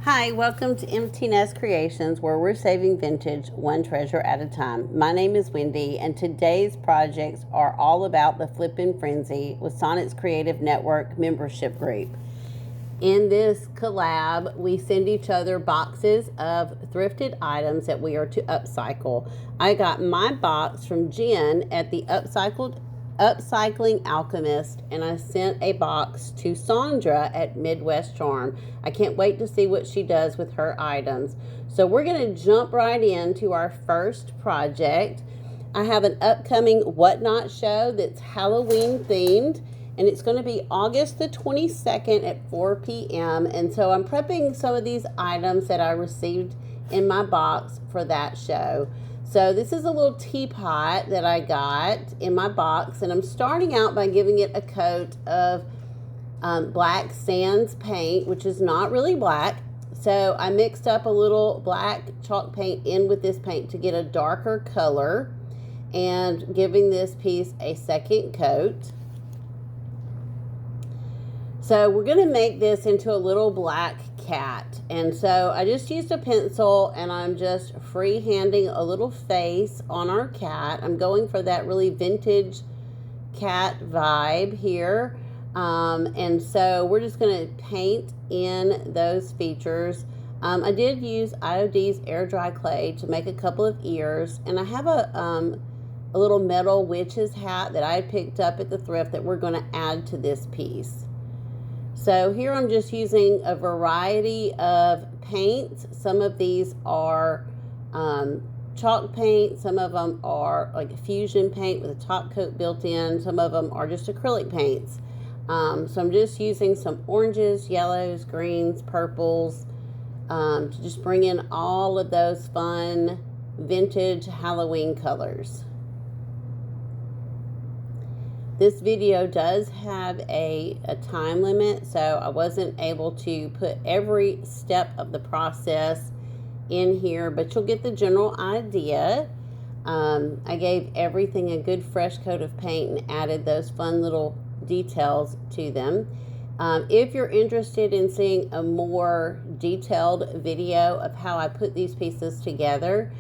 Hi, welcome to Empty Nest Creations, where we're saving vintage one treasure at a time. My name is Wendy, and today's projects are all about the Flippin' Frenzy with Sonnet's Creative Network membership group. In this collab, we send each other boxes of thrifted items that we are to upcycle. I got my box from Jen at the Upcycling Alchemist, and I sent a box to Sandra at Midwest Charm. I can't wait to see what she does with her items. So we're going to jump right into our first project. I have an upcoming Whatnot show that's Halloween themed, and it's going to be August the 22nd at 4 p.m. And so I'm prepping some of these items that I received in my box for that show. So this is a little teapot that I got in my box, and I'm starting out by giving it a coat of black sands paint, which is not really black. So I mixed up a little black chalk paint in with this paint to get a darker color, and giving this piece a second coat. So we're going to make this into a little black cat. And so I just used a pencil, and I'm just freehanding a little face on our cat. I'm going for that really vintage cat vibe here. And so we're just going to paint in those features. I did use IOD's air dry clay to make a couple of ears, and I have a little metal witch's hat that I picked up at the thrift that we're going to add to this piece. So here I'm just using a variety of paints. Some of these are chalk paint. Some of them are like a fusion paint with a top coat built in. Some of them are just acrylic paints. So I'm just using some oranges, yellows, greens, purples to just bring in all of those fun vintage Halloween colors. This video does have a time limit, so I wasn't able to put every step of the process in here, but you'll get the general idea. I gave everything a good fresh coat of paint and added those fun little details to them. If you're interested in seeing a more detailed video of how I put these pieces together,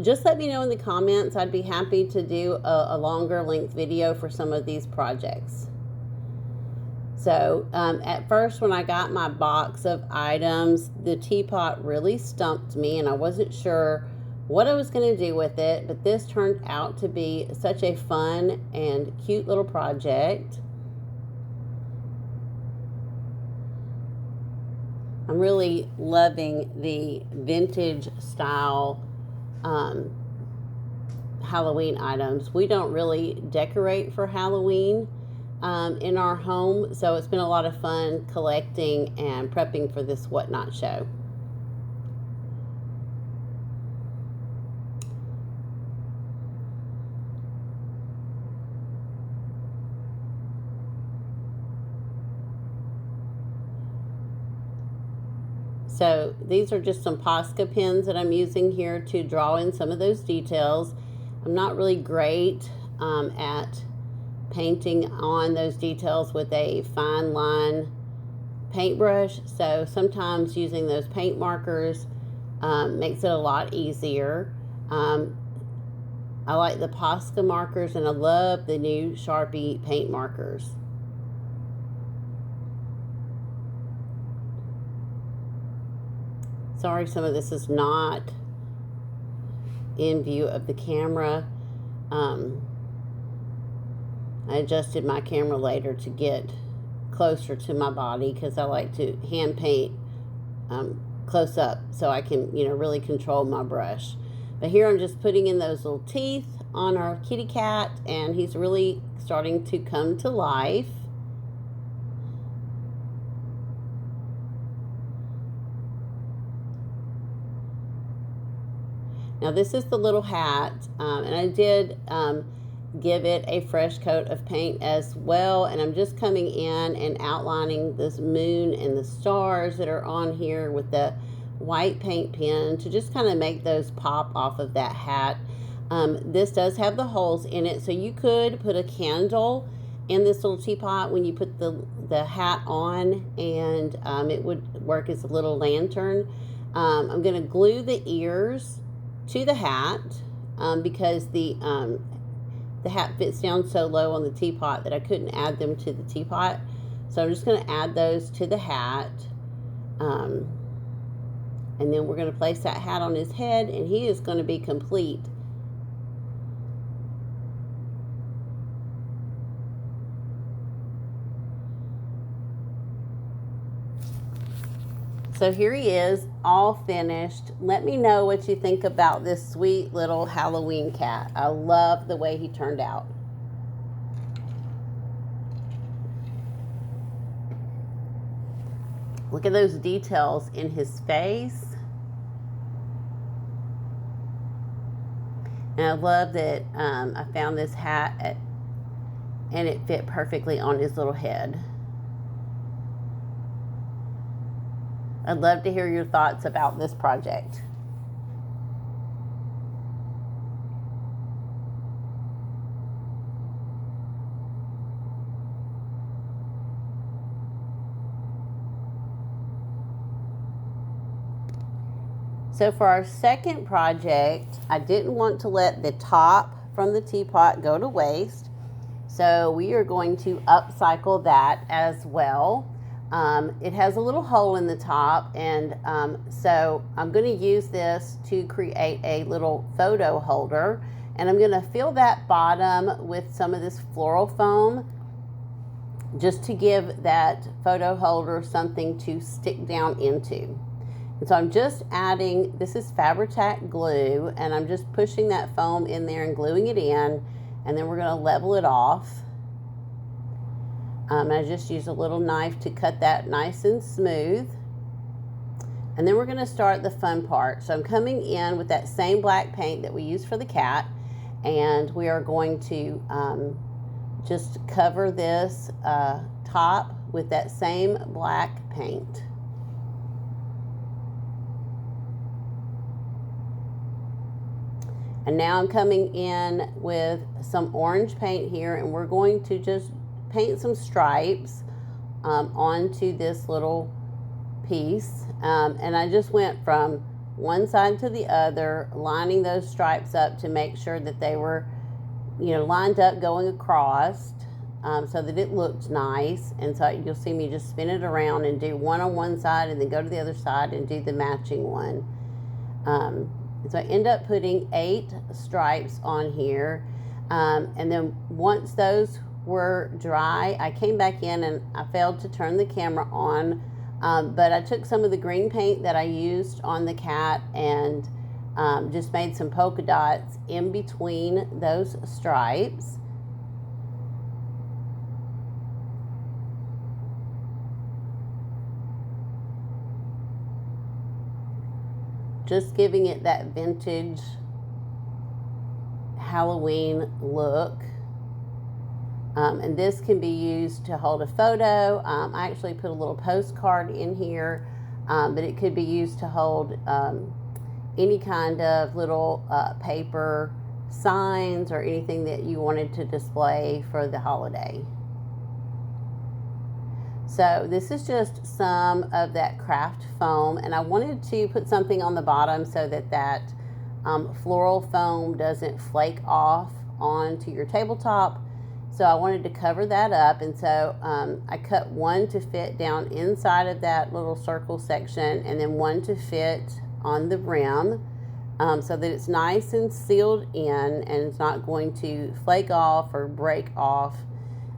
just let me know in the comments. I'd be happy to do a longer length video for some of these projects. So at first, when I got my box of items, the teapot really stumped me, and I wasn't sure what I was going to do with it, but this turned out to be such a fun and cute little project. I'm really loving the vintage style Halloween items. We don't really decorate for Halloween in our home, so it's been a lot of fun collecting and prepping for this Whatnot show. So these are just some Posca pens that I'm using here to draw in some of those details. I'm not really great at painting on those details with a fine line paintbrush, so sometimes using those paint markers makes it a lot easier. I like the Posca markers, and I love the new Sharpie paint markers. Sorry, some of this is not in view of the camera. I adjusted my camera later to get closer to my body because I like to hand paint close up so I can, really control my brush. But here I'm just putting in those little teeth on our kitty cat, and he's really starting to come to life. Now this is the little hat, and I did give it a fresh coat of paint as well, and I'm just coming in and outlining this moon and the stars that are on here with the white paint pen to just kind of make those pop off of that hat. This does have the holes in it, so you could put a candle in this little teapot when you put the hat on, and it would work as a little lantern. I'm going to glue the ears to the hat because the hat fits down so low on the teapot that I couldn't add them to the teapot. So I'm just going to add those to the hat. And then we're going to place that hat on his head, and he is going to be complete. So here he is, all finished. Let me know what you think about this sweet little Halloween cat. I love the way he turned out. Look at those details in his face. And I love that I found this hat and it fit perfectly on his little head. I'd love to hear your thoughts about this project. So for our second project, I didn't want to let the top from the teapot go to waste. So we are going to upcycle that as well. It has a little hole in the top, and so I'm going to use this to create a little photo holder, and I'm going to fill that bottom with some of this floral foam just to give that photo holder something to stick down into. And so I'm just adding, this is Fabri-Tac glue, and I'm just pushing that foam in there and gluing it in, and then we're going to level it off. I just use a little knife to cut that nice and smooth. And then we're going to start the fun part. So I'm coming in with that same black paint that we used for the cat, and we are going to just cover this top with that same black paint. And now I'm coming in with some orange paint here, and we're going to just paint some stripes onto this little piece. And I just went from one side to the other, lining those stripes up to make sure that they were, you know, lined up going across so that it looked nice. And so you'll see me just spin it around and do one on one side and then go to the other side and do the matching one. So I end up putting 8 stripes on here. And then once those were dry, I came back in and I failed to turn the camera on, but I took some of the green paint that I used on the cat and just made some polka dots in between those stripes. Just giving it that vintage Halloween look. And this can be used to hold a photo. I actually put a little postcard in here, but it could be used to hold any kind of little paper signs or anything that you wanted to display for the holiday. So this is just some of that craft foam, and I wanted to put something on the bottom so that that floral foam doesn't flake off onto your tabletop. So I wanted to cover that up, and so I cut one to fit down inside of that little circle section, and then one to fit on the rim, so that it's nice and sealed in, and it's not going to flake off or break off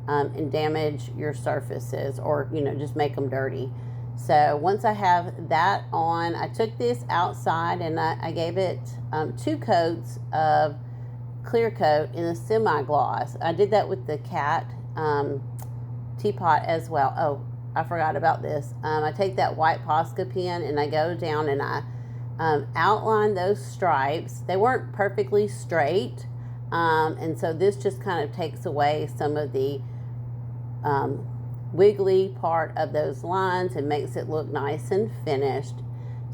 and damage your surfaces, or, you know, just make them dirty. So once I have that on, I took this outside and I gave it 2 coats of clear coat in a semi-gloss. I did that with the cat teapot as well. Oh, I forgot about this. I take that white Posca pen and I go down and I outline those stripes. They weren't perfectly straight, and so this just kind of takes away some of the wiggly part of those lines and makes it look nice and finished.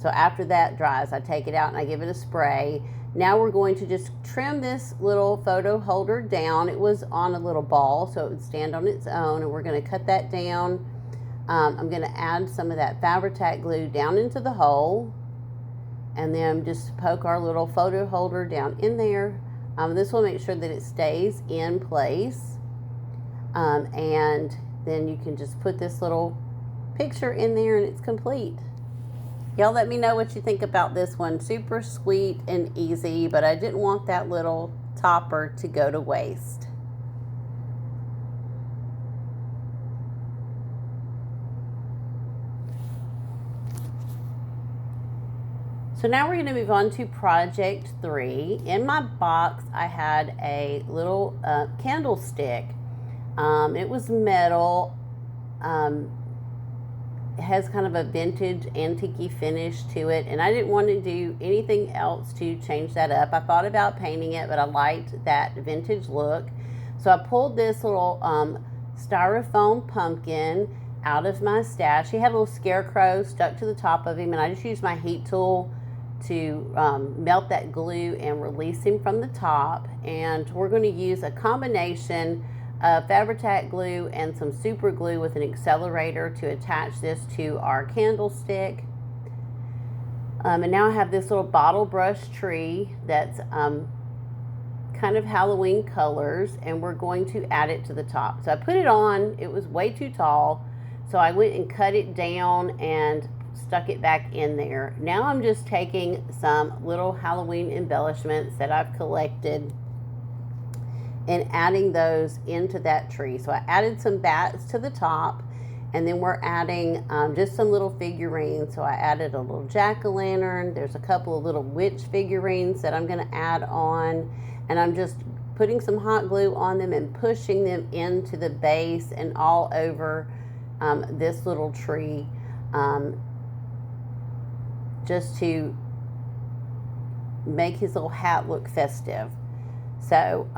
So after that dries, I take it out and I give it a spray. Now we're going to just trim this little photo holder down. It was on a little ball, so it would stand on its own, and we're going to cut that down. I'm going to add some of that Fabri-Tac glue down into the hole, and then just poke our little photo holder down in there. This will make sure that it stays in place, and then you can just put this little picture in there and it's complete. Y'all let me know what you think about this one. Super sweet and easy, but I didn't want that little topper to go to waste. So now we're going to move on to project 3. In my box, I had a little candlestick. It was metal. It has kind of a vintage antique finish to it, and I didn't want to do anything else to change that up. I thought about painting it, but I liked that vintage look. So I pulled this little styrofoam pumpkin out of my stash. He had a little scarecrow stuck to the top of him, and I just used my heat tool to melt that glue and release him from the top. And we're going to use a combination Fabri-Tac glue and some super glue with an accelerator to attach this to our candlestick. And now I have this little bottle brush tree that's kind of Halloween colors, and we're going to add it to the top. So I put it on. It was way too tall, so I went and cut it down and stuck it back in there. Now I'm just taking some little Halloween embellishments that I've collected and adding those into that tree. So I added some bats to the top, and then we're adding just some little figurines. So I added a little jack-o'-lantern. There's a couple of little witch figurines that I'm gonna add on, and I'm just putting some hot glue on them and pushing them into the base and all over this little tree, just to make his little hat look festive. So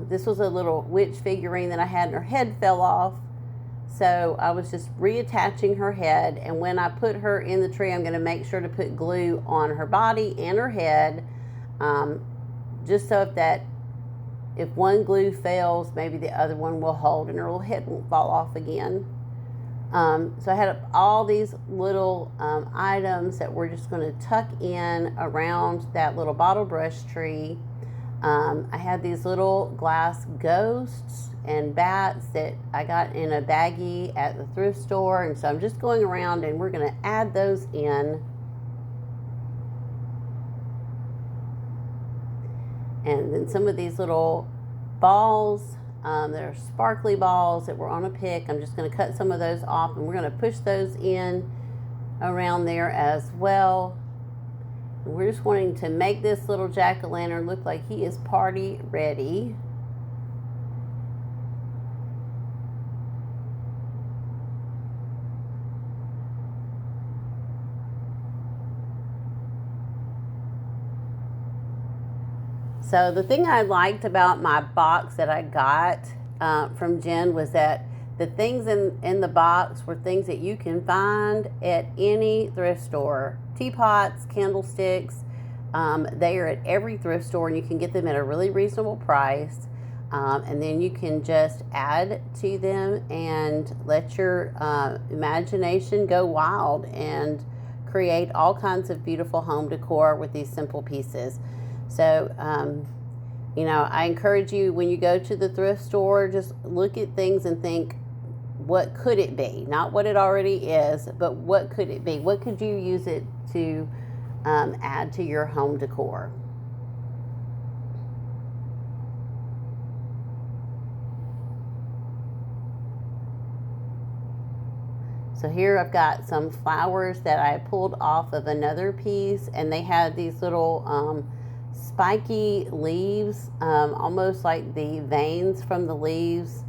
this was a little witch figurine that I had, and her head fell off. So I was just reattaching her head, and when I put her in the tree, I'm going to make sure to put glue on her body and her head, just so if one glue fails, maybe the other one will hold and her little head won't fall off again. So I had all these little items that we're just going to tuck in around that little bottle brush tree. I had these little glass ghosts and bats that I got in a baggie at the thrift store, and so I'm just going around and we're going to add those in. And then some of these little balls, they're sparkly balls that were on a pick. I'm just going to cut some of those off, and we're going to push those in around there as well. We're just wanting to make this little jack-o'-lantern look like he is party ready. So the thing I liked about my box that I got from Jen was that the things in the box were things that you can find at any thrift store. Teapots, candlesticks, they are at every thrift store, and you can get them at a really reasonable price. And then you can just add to them and let your imagination go wild and create all kinds of beautiful home decor with these simple pieces. So, you know, I encourage you, when you go to the thrift store, just look at things and think, what could it be? Not what it already is, but what could it be? What could you use it to add to your home decor? So here I've got some flowers that I pulled off of another piece, and they had these little spiky leaves, almost like the veins from the leaves.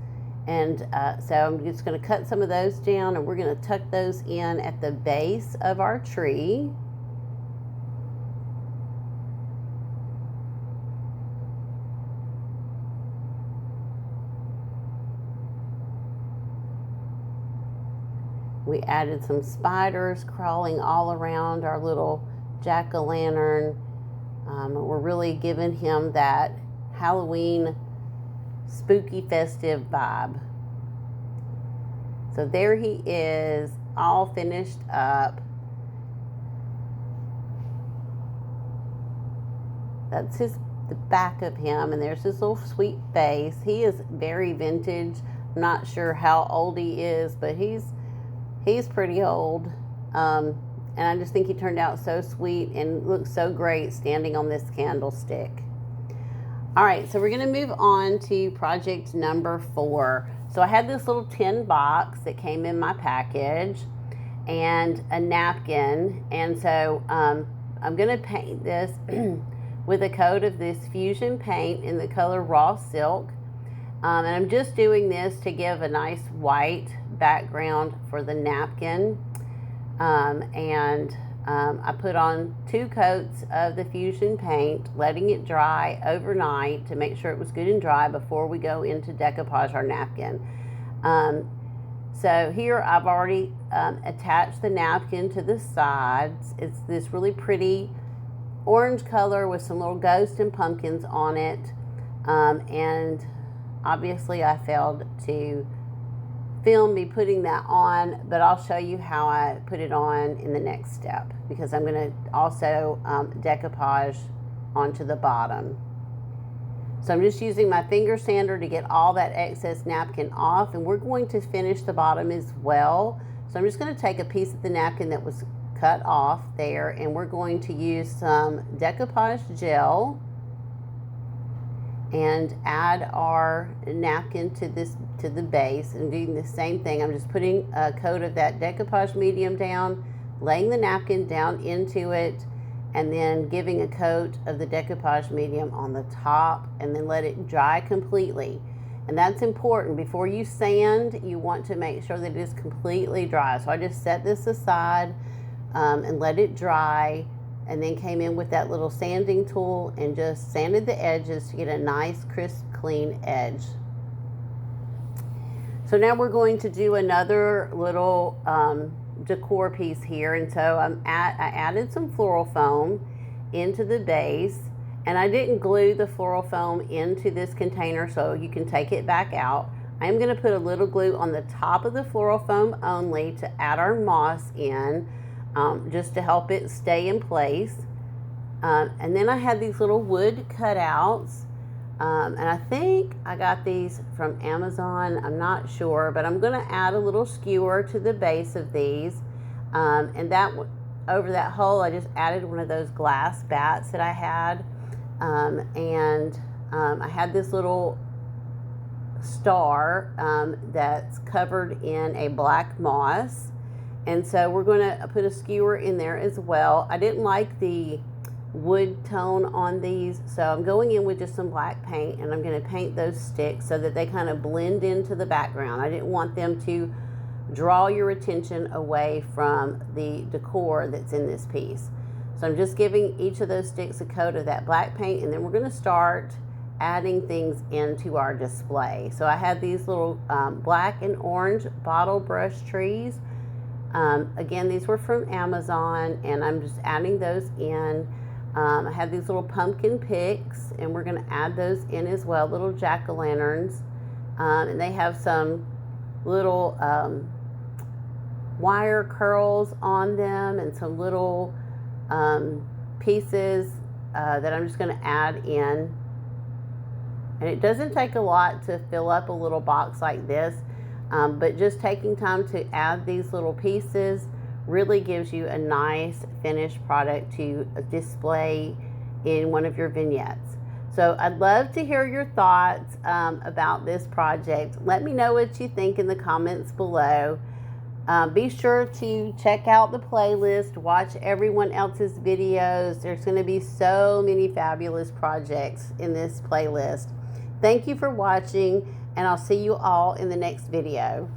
And so I'm just going to cut some of those down, and we're going to tuck those in at the base of our tree. We added some spiders crawling all around our little jack-o'-lantern. We're really giving him that Halloween spooky festive vibe. So there he is, all finished up. That's the back of him, and there's his little sweet face. He is very vintage. I'm not sure how old he is, but he's pretty old. And I just think he turned out so sweet and looks so great standing on this candlestick. All right, so we're going to move on to project number 4. So I had this little tin box that came in my package and a napkin, and so I'm going to paint this with a coat of this fusion paint in the color Raw Silk. And I'm just doing this to give a nice white background for the napkin. I put on 2 coats of the fusion paint, letting it dry overnight to make sure it was good and dry before we go into decoupage our napkin. So here I've already attached the napkin to the sides. It's this really pretty orange color with some little ghosts and pumpkins on it. And obviously I failed to film me putting that on, but I'll show you how I put it on in the next step, because I'm going to also decoupage onto the bottom. So I'm just using my finger sander to get all that excess napkin off, and we're going to finish the bottom as well. So I'm just going to take a piece of the napkin that was cut off there, and we're going to use some decoupage gel and add our napkin to the base, and doing the same thing. I'm just putting a coat of that decoupage medium down, laying the napkin down into it, and then giving a coat of the decoupage medium on the top, and then let it dry completely. And that's important. Before you sand, you want to make sure that it is completely dry. So I just set this aside and let it dry, and then came in with that little sanding tool and just sanded the edges to get a nice crisp clean edge. So now we're going to do another little decor piece here, and so I added some floral foam into the base, and I didn't glue the floral foam into this container, so you can take it back out. I am going to put a little glue on the top of the floral foam only to add our moss in, just to help it stay in place. And then I had these little wood cutouts, and I think I got these from Amazon. I'm not sure, but I'm going to add a little skewer to the base of these, and that over that hole I just added one of those glass bats that I had, and I had this little star that's covered in a black moss. And so we're going to put a skewer in there as well. I didn't like the wood tone on these, so I'm going in with just some black paint, and I'm going to paint those sticks so that they kind of blend into the background. I didn't want them to draw your attention away from the decor that's in this piece. So I'm just giving each of those sticks a coat of that black paint, and then we're going to start adding things into our display. So I had these little black and orange bottle brush trees. Again, these were from Amazon, and I'm just adding those in. I have these little pumpkin picks, and we're going to add those in as well, little jack-o'-lanterns. And they have some little wire curls on them, and some little pieces that I'm just going to add in. And it doesn't take a lot to fill up a little box like this. But just taking time to add these little pieces really gives you a nice finished product to display in one of your vignettes. So I'd love to hear your thoughts about this project. Let me know what you think in the comments below. Be sure to check out the playlist, watch everyone else's videos. There's going to be so many fabulous projects in this playlist. Thank you for watching, and I'll see you all in the next video.